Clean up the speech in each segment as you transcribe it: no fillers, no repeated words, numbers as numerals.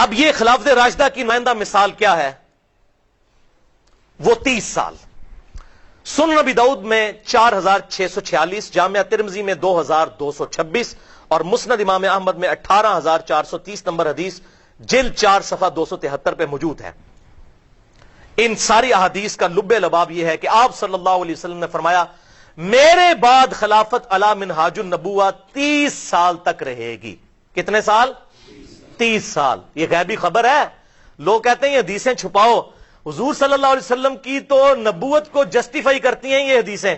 اب یہ خلافت راشدہ کی نمائندہ مثال کیا ہے؟ وہ 30 سال سنن نبی داؤد میں 4646، جامعہ ترمذی میں 2226 اور مسند امام احمد میں 18430 نمبر حدیث جلد 4 صفحہ 273 پہ موجود ہے۔ ان ساری احادیث کا لب لباب یہ ہے کہ آپ صلی اللہ علیہ وسلم نے فرمایا میرے بعد خلافت علی منہاج النبوہ 30 سال تک رہے گی۔ کتنے سال؟ 30 سال۔ یہ غیبی خبر ہے۔ لوگ کہتے ہیں یہ حدیثیں چھپاؤ، حضور صلی اللہ علیہ وسلم کی تو نبوت کو جسٹیفائی کرتی ہیں یہ حدیثیں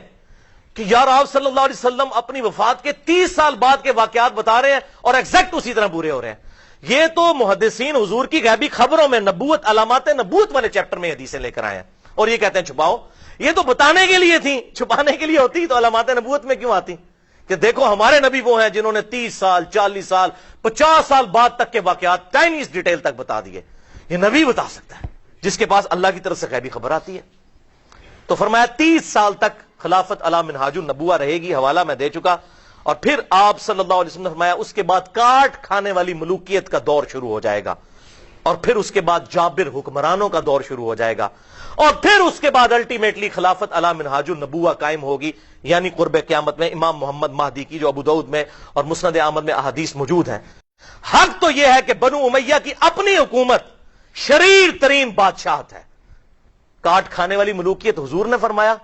کہ یار آپ صلی اللہ علیہ وسلم اپنی وفات کے 30 سال بعد کے واقعات بتا رہے ہیں اور ایگزیکٹ اسی طرح پورے ہو رہے ہیں۔ یہ تو محدثین حضور کی غیبی خبروں میں نبوت، علامات نبوت والے چیپٹر میں حدیثیں لے کر آئے ہیں، اور یہ کہتے ہیں چھپاؤ۔ یہ تو بتانے کے لیے تھیں، چھپانے کے لیے ہوتی تو علامات نبوت میں کیوں آتی کہ دیکھو ہمارے نبی وہ ہیں جنہوں نے 30 سال 40 سال 50 سال بعد تک کے واقعات ٹائنیز ڈیٹیل تک بتا دیے۔ یہ نبی بتا سکتا ہے جس کے پاس اللہ کی طرف سے غیبی خبر آتی ہے۔ تو فرمایا 30 سال تک خلافت علی منہاج النبوہ رہے گی، حوالہ میں دے چکا۔ اور پھر آپ صلی اللہ علیہ وسلم نے فرمایا اس کے بعد کاٹ کھانے والی ملوکیت کا دور شروع ہو جائے گا، اور پھر اس کے بعد جابر حکمرانوں کا دور شروع ہو جائے گا، اور پھر اس کے بعد الٹیمیٹلی خلافت علی منہاج النبوہ قائم ہوگی، یعنی قرب قیامت میں امام محمد مہدی کی جو ابو داؤد میں اور مسند احمد میں احادیث موجود ہیں۔ حق تو یہ ہے کہ بنو امیہ کی اپنی حکومت شریر ترین بادشاہت ہے، کاٹ کھانے والی ملوکیت حضور نے فرمایا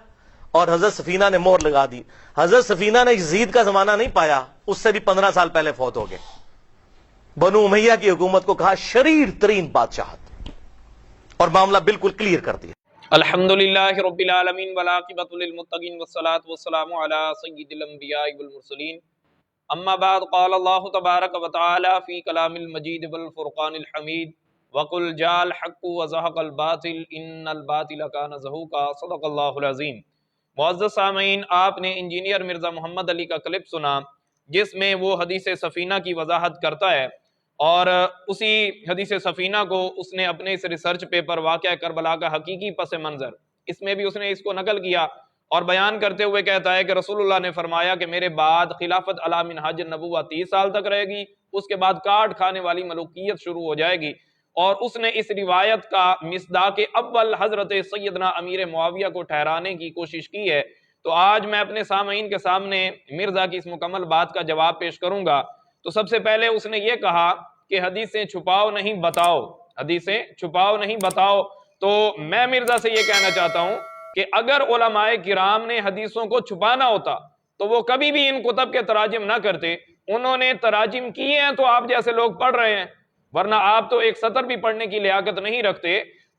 اور حضرت سفینہ نے مہر لگا دی۔ حضرت سفینہ نے یزید کا زمانہ نہیں پایا، اس سے بھی 15 سال پہلے فوت ہو گئے۔ بنو امیہ کی حکومت کو کہا شریر ترین بادشاہت، اور معاملہ بالکل کلیئر کر دیا۔ الحمدللہ رب العالمین والعاقبۃ للمتقین والصلاۃ والسلام علی سید الانبیاء والمرسلین، اما بعد قال اللہ تبارک وتعالی فی کلام المجید والفرقان الحمید وقل جاء الحق وزهق الباطل ان الباطل کان زہوقا، صدق اللہ العظیم۔ معزز سامعین، آپ نے انجینئر مرزا محمد علی کا کلپ سنا جس میں وہ حدیث سفینہ کی وضاحت کرتا ہے، اور اسی حدیث سفینہ کو اس نے اپنے اس ریسرچ پیپر واقعہ کربلا کا حقیقی پس منظر، اس میں بھی اس نے اس کو نقل کیا اور بیان کرتے ہوئے کہتا ہے کہ رسول اللہ نے فرمایا کہ میرے بعد خلافت علی منہاج النبوہ 30 سال تک رہے گی، اس کے بعد کاٹ کھانے والی ملوکیت شروع ہو جائے گی۔ اور اس نے اس روایت کا مصداق اول حضرت سیدنا امیر معاویہ کو ٹھہرانے کی کوشش کی ہے۔ تو آج میں اپنے سامعین کے سامنے مرزا کی اس مکمل بات کا جواب پیش کروں گا۔ تو سب سے پہلے اس نے یہ کہا کہ حدیثیں چھپاؤ نہیں بتاؤ، حدیثیں چھپاؤ نہیں بتاؤ۔ تو میں مرزا سے یہ کہنا چاہتا ہوں کہ اگر علماء کرام نے حدیثوں کو چھپانا ہوتا تو وہ کبھی بھی ان کتب کے تراجم نہ کرتے۔ انہوں نے تراجم کیے ہیں تو آپ جیسے لوگ پڑھ رہے ہیں، ورنہ آپ تو ایک سطر بھی پڑھنے کی لیاقت نہیں رکھتے۔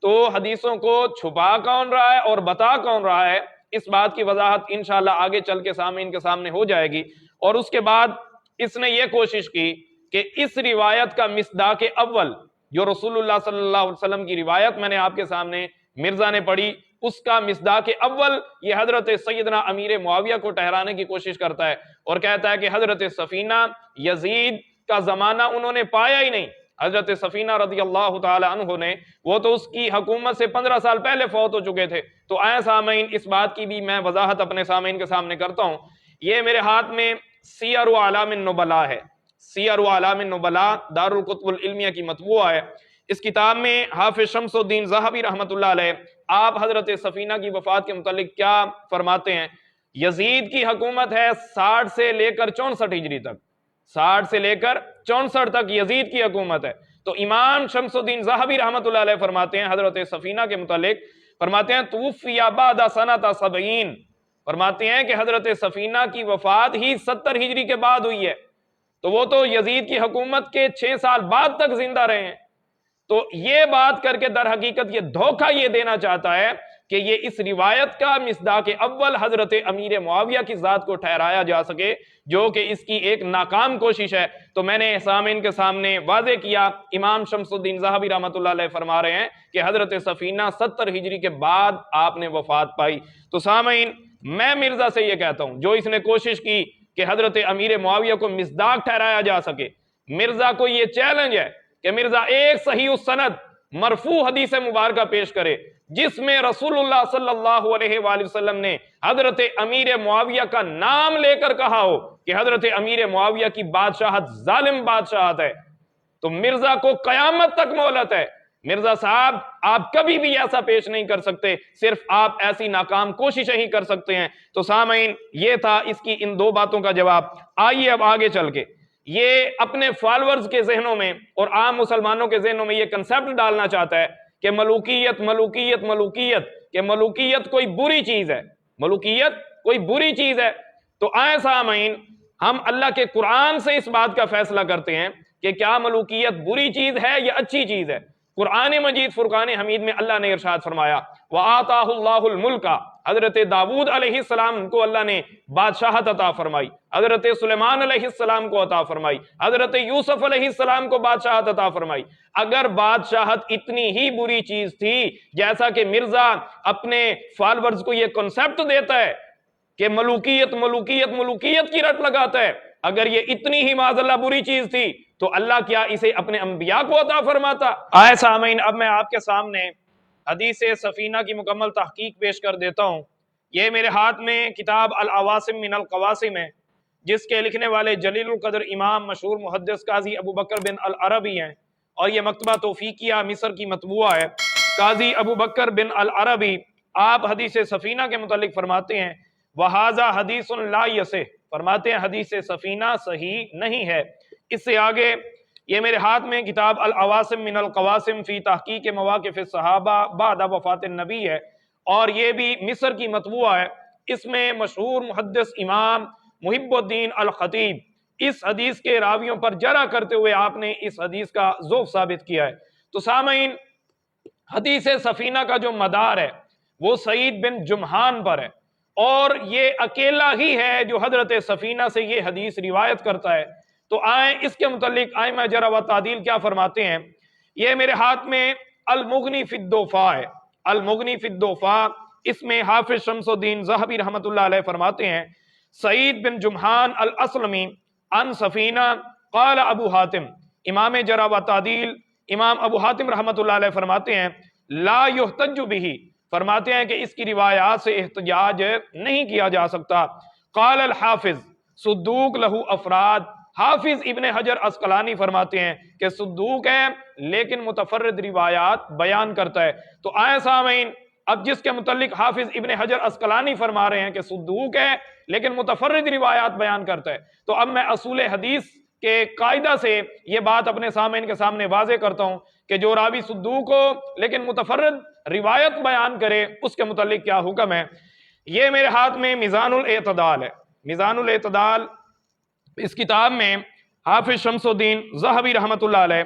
تو حدیثوں کو چھپا کون رہا ہے اور بتا کون رہا ہے، اس بات کی وضاحت انشاءاللہ آگے چل کے سامعین کے سامنے ہو جائے گی۔ اور اس کے بعد اس نے یہ کوشش کی کہ اس روایت کا مصداق اول جو رسول اللہ صلی اللہ علیہ وسلم کی روایت میں نے آپ کے سامنے مرزا نے پڑھی، اس کا مصداق اول یہ حضرت سیدنا امیر معاویہ کو ٹھہرانے کی کوشش کرتا ہے، اور کہتا ہے کہ حضرت سفینہ یزید کا زمانہ انہوں نے پایا ہی نہیں۔ حضرت سفینہ رضی اللہ تعالی عنہ نے، وہ تو اس کی حکومت سے 15 سال پہلے فوت ہو چکے تھے۔ تو آئے سامعین، اس بات کی بھی میں وضاحت اپنے سامعین کے سامنے کرتا ہوں۔ یہ میرے ہاتھ میں سیر اعلام النبلاء ہے، سیر اعلام النبلاء دارالکتب العلمیہ کی مطبوعہ ہے۔ اس کتاب میں حافظ شمس الدین ذہبی رحمۃ اللہ علیہ آپ حضرت سفینہ کی وفات کے متعلق کیا فرماتے ہیں؟ یزید کی حکومت ہے 60 سے لے کر 64 ہجری تک، 60 سے لے کر 64 تک یزید کی حکومت ہے۔ تو امام شمس الدین ذہبی رحمۃ اللہ علیہ فرماتے ہیں حضرت سفینہ کے متعلق، فرماتے ہیں توفی بعد سنۃ 70، فرماتے ہیں کہ حضرت سفینہ کی وفات ہی 70 ہجری کے بعد ہوئی ہے۔ تو وہ تو یزید کی حکومت کے 6 سال بعد تک زندہ رہے ہیں۔ تو یہ بات کر کے در حقیقت یہ دھوکہ یہ دینا چاہتا ہے کہ یہ اس روایت کا مصداق اول حضرت امیر معاویہ کی ذات کو ٹھہرایا جا سکے، جو کہ اس کی ایک ناکام کوشش ہے۔ تو میں نے سامعین کے سامنے واضح کیا، امام شمس الدین ذہبی رحمۃ اللہ علیہ فرما رہے ہیں کہ حضرت سفینہ 70 ہجری کے بعد آپ نے وفات پائی۔ تو سامعین، میں مرزا سے یہ کہتا ہوں جو اس نے کوشش کی کہ حضرت امیر معاویہ کو مصداق ٹھہرایا جا سکے، مرزا کو یہ چیلنج ہے کہ مرزا ایک صحیح السند مرفوع حدیث مبارکہ پیش کرے جس میں رسول اللہ صلی اللہ علیہ وآلہ وسلم نے حضرت امیر معاویہ کا نام لے کر کہا ہو کہ حضرت امیر معاویہ کی بادشاہت ظالم بادشاہت ہے۔ تو مرزا کو قیامت تک مہلت ہے۔ مرزا صاحب آپ کبھی بھی ایسا پیش نہیں کر سکتے، صرف آپ ایسی ناکام کوششیں ہی کر سکتے ہیں۔ تو سامعین یہ تھا اس کی ان 2 باتوں کا جواب۔ آئیے اب آگے چل کے یہ اپنے فالورز کے ذہنوں میں اور عام مسلمانوں کے ذہنوں میں یہ کنسپٹ ڈالنا چاہتا ہے کہ ملوکیت ملوکیت ملوکیت، کہ ملوکیت کوئی بری چیز ہے، ملوکیت کوئی بری چیز ہے۔ تو آئے سامعین ہم اللہ کے قرآن سے اس بات کا فیصلہ کرتے ہیں کہ کیا ملوکیت بری چیز ہے یا اچھی چیز ہے۔ قرآن مجید فرقان حمید میں اللہ نے ارشاد فرمایا وَآتَاهُ اللَّهُ الْمُلْكَ، حضرت داؤد علیہ السلام کو اللہ نے بادشاہت عطا فرمائی، حضرت سلیمان علیہ السلام کو عطا فرمائی، حضرت یوسف علیہ السلام کو بادشاہت عطا فرمائی۔ اگر بادشاہت اتنی ہی بری چیز تھی جیسا کہ مرزا اپنے فالورز کو یہ کنسپٹ دیتا ہے کہ ملوکیت ملوکیت ملوکیت کی رٹ لگاتا ہے، اگر یہ اتنی ہی معاذ اللہ بری چیز تھی تو اللہ کیا اسے اپنے انبیاء کو عطا فرماتا؟ آئے سامعین اب میں آپ کے سامنے حدیث سفینہ کی مکمل تحقیق پیش کر دیتا ہوں۔ یہ میرے ہاتھ میں کتاب العواصم من القواسم ہے، جس کے لکھنے والے جلیل القدر امام مشہور محدث قاضی ابو بکر بن العربی ہیں، اور یہ مکتبہ توفیقیہ مصر کی مطبوعہ ہے۔ قاضی ابو بکر بن العربی آپ حدیث سفینہ کے متعلق فرماتے ہیں وَهَذَا حَدِيثٌ لَا يَصِحُ، فرماتے ہیں حدیث سفینہ صحیح نہیں ہے۔ اس سے آگے یہ میرے ہاتھ میں کتاب العواصم من القواسم فی تحقیق مواقف الصحابہ بعد وفات النبی ہے، اور یہ بھی مصر کی مطبوعہ ہے۔ اس میں مشہور محدث امام محب الدین الخطیب اس حدیث کے راویوں پر جرح کرتے ہوئے آپ نے اس حدیث کا ضعف ثابت کیا ہے۔ تو سامعین حدیث سفینہ کا جو مدار ہے وہ سعید بن جمحان پر ہے، اور یہ اکیلا ہی ہے جو حضرت سفینہ سے یہ حدیث روایت کرتا ہے۔ تو آئیں اس کے متعلق ائمہ جرح و تعدیل کیا فرماتے ہیں۔ یہ میرے ہاتھ میں المغنی فی الدوفا ہے، المغنی فی الدوفا، اس میں حافظ شمس الدین ذہبی رحمۃ اللہ علیہ فرماتے ہیں سعید بن جمحان الاسلمی عن سفینہ قال ابو حاتم، امام جرح و تعدیل امام ابو حاتم رحمۃ اللہ علیہ فرماتے ہیں لا یحتج بہ، فرماتے ہیں کہ اس کی روایات سے احتجاج نہیں کیا جا سکتا۔ قال الحافظ صدوق لہو افراد، حافظ ابن حجر عسقلانی فرماتے ہیں کہ صدوق ہے لیکن متفرد روایات بیان کرتا ہے۔ تو آئے سامعین اب جس کے متعلق حافظ ابن حجر عسقلانی فرما رہے ہیں کہ صدوق ہے لیکن متفرد روایات بیان کرتا ہے، تو اب میں اصول حدیث کے قاعدہ سے یہ بات اپنے سامعین کے سامنے واضح کرتا ہوں کہ جو راوی صدوق ہو لیکن متفرد روایت بیان کرے اس کے متعلق کیا حکم ہے۔ یہ میرے ہاتھ میں میزان الاعتدال ہے، میزان الاعتدال، اس کتاب میں حافظ شمس الدین ذہبی رحمۃ اللہ علیہ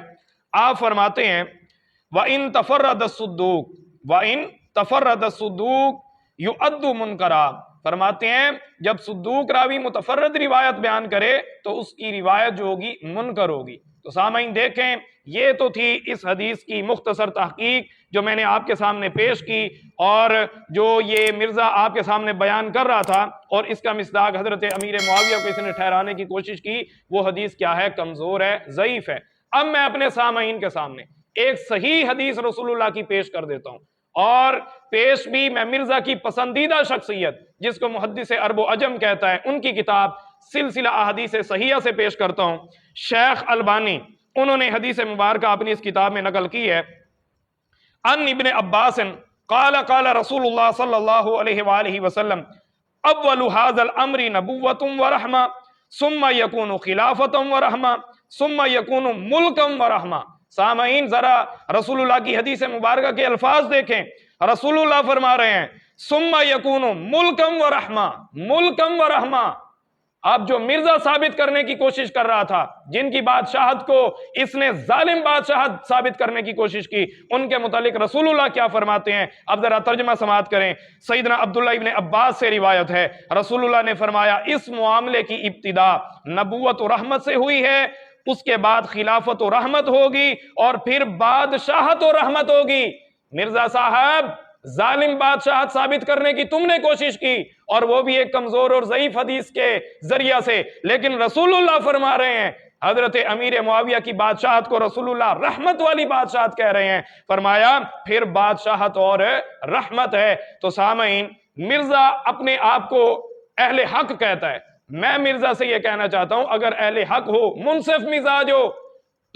آپ فرماتے ہیں وَإِن تَفَرَّدَ الصُّدُوقُ وَإِن تَفَرَّدَ الصُّدُوقُ يُؤَدُّ مُنْكَرًا، فرماتے ہیں جب صدوق راوی متفرد روایت بیان کرے تو اس کی روایت جو ہوگی منکر ہوگی۔ تو سامعین دیکھیں یہ تو تھی اس حدیث کی مختصر تحقیق جو میں نے آپ کے سامنے پیش کی، اور جو یہ مرزا آپ کے سامنے بیان کر رہا تھا اور اس کا مصداق حضرت امیر معاویہ کو اس نے ٹھہرانے کی کوشش کی، وہ حدیث کیا ہے؟ کمزور ہے، ضعیف ہے۔ اب میں اپنے سامعین کے سامنے ایک صحیح حدیث رسول اللہ کی پیش کر دیتا ہوں، اور پیش بھی میں مرزا کی پسندیدہ شخصیت جس کو محدث عرب و عجم کہتا ہے ان کی کتاب سلسلہ احادیث صحیحہ سے پیش کرتا ہوں۔ شیخ البانی انہوں نے حدیث مبارکہ اپنی اس کتاب میں نقل کی ہے ان ابن عباس قال قال رسول اللہ صلی اللہ علیہ وآلہ وسلم اول هذا الامر نبوۃ ورحمہ ثم یکون خلافۃ ورحمہ ثم یکون ملکا ورحمہ۔ سامعین ذرا رسول اللہ کی حدیث مبارکہ کے الفاظ دیکھیں، رسول اللہ فرما رہے ہیں ثم یکون ملکا ورحمہ، ملکا ورحمہ۔ اب جو مرزا ثابت کرنے کی کوشش کر رہا تھا، جن کی بادشاہت کو اس نے ظالم بادشاہت ثابت کرنے کی کوشش کی، ان کے متعلق رسول اللہ کیا فرماتے ہیں؟ اب ذرا ترجمہ سماعت کریں۔ سیدنا عبداللہ ابن عباس سے روایت ہے، رسول اللہ نے فرمایا اس معاملے کی ابتدا نبوت و رحمت سے ہوئی ہے، اس کے بعد خلافت و رحمت ہوگی، اور پھر بادشاہت و رحمت ہوگی۔ مرزا صاحب ظالم بادشاہت ثابت کرنے کی تم نے کوشش کی، اور وہ بھی ایک کمزور اور ضعیف حدیث کے ذریعہ سے، لیکن رسول اللہ فرما رہے ہیں حضرت امیر معاویہ کی بادشاہت کو رسول اللہ رحمت والی بادشاہت کہہ رہے ہیں، فرمایا پھر بادشاہت اور رحمت ہے۔ تو سامعین مرزا اپنے آپ کو اہل حق کہتا ہے، میں مرزا سے یہ کہنا چاہتا ہوں اگر اہل حق ہو، منصف مزاج ہو،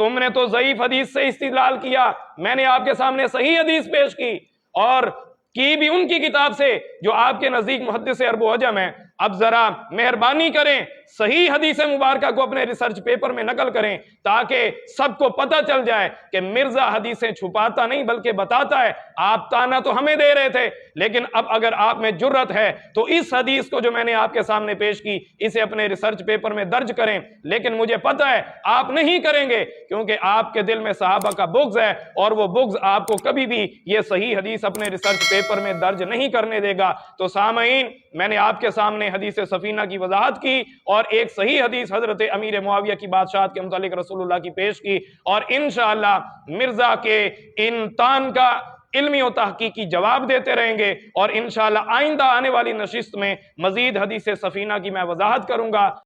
تم نے تو ضعیف حدیث سے استدلال کیا، میں نے آپ کے سامنے صحیح حدیث پیش کی، اور کی بھی ان کی کتاب سے جو آپ کے نزدیک محدث عرب و عجم ہے۔ اب ذرا مہربانی کریں صحیح حدیث مبارکہ کو اپنے ریسرچ پیپر میں نقل کریں، تاکہ سب کو پتہ چل جائے کہ مرزا حدیثیں چھپاتا نہیں بلکہ بتاتا ہے۔ آپ تانا تو ہمیں دے رہے تھے، لیکن اب اگر آپ میں جرت ہے تو اس حدیث کو جو میں نے آپ کے سامنے پیش کی اسے اپنے ریسرچ پیپر میں درج کریں۔ لیکن مجھے پتہ ہے آپ نہیں کریں گے، کیونکہ آپ کے دل میں صحابہ کا بغض ہے، اور وہ بغض آپ کو کبھی بھی یہ صحیح حدیث اپنے ریسرچ پیپر میں درج نہیں کرنے دے گا۔ تو سامعین، میں نے آپ کے سامنے حدیث سفینہ کی وضاحت کی، اور ایک صحیح حدیث حضرت امیر معاویہ کی بادشاہت کے متعلق رسول اللہ کی پیش کی، اور انشاءاللہ مرزا کے ان تان کا علمی و تحقیقی جواب دیتے رہیں گے، اور انشاءاللہ آئندہ آنے والی نشست میں مزید حدیث سفینہ کی میں وضاحت کروں گا۔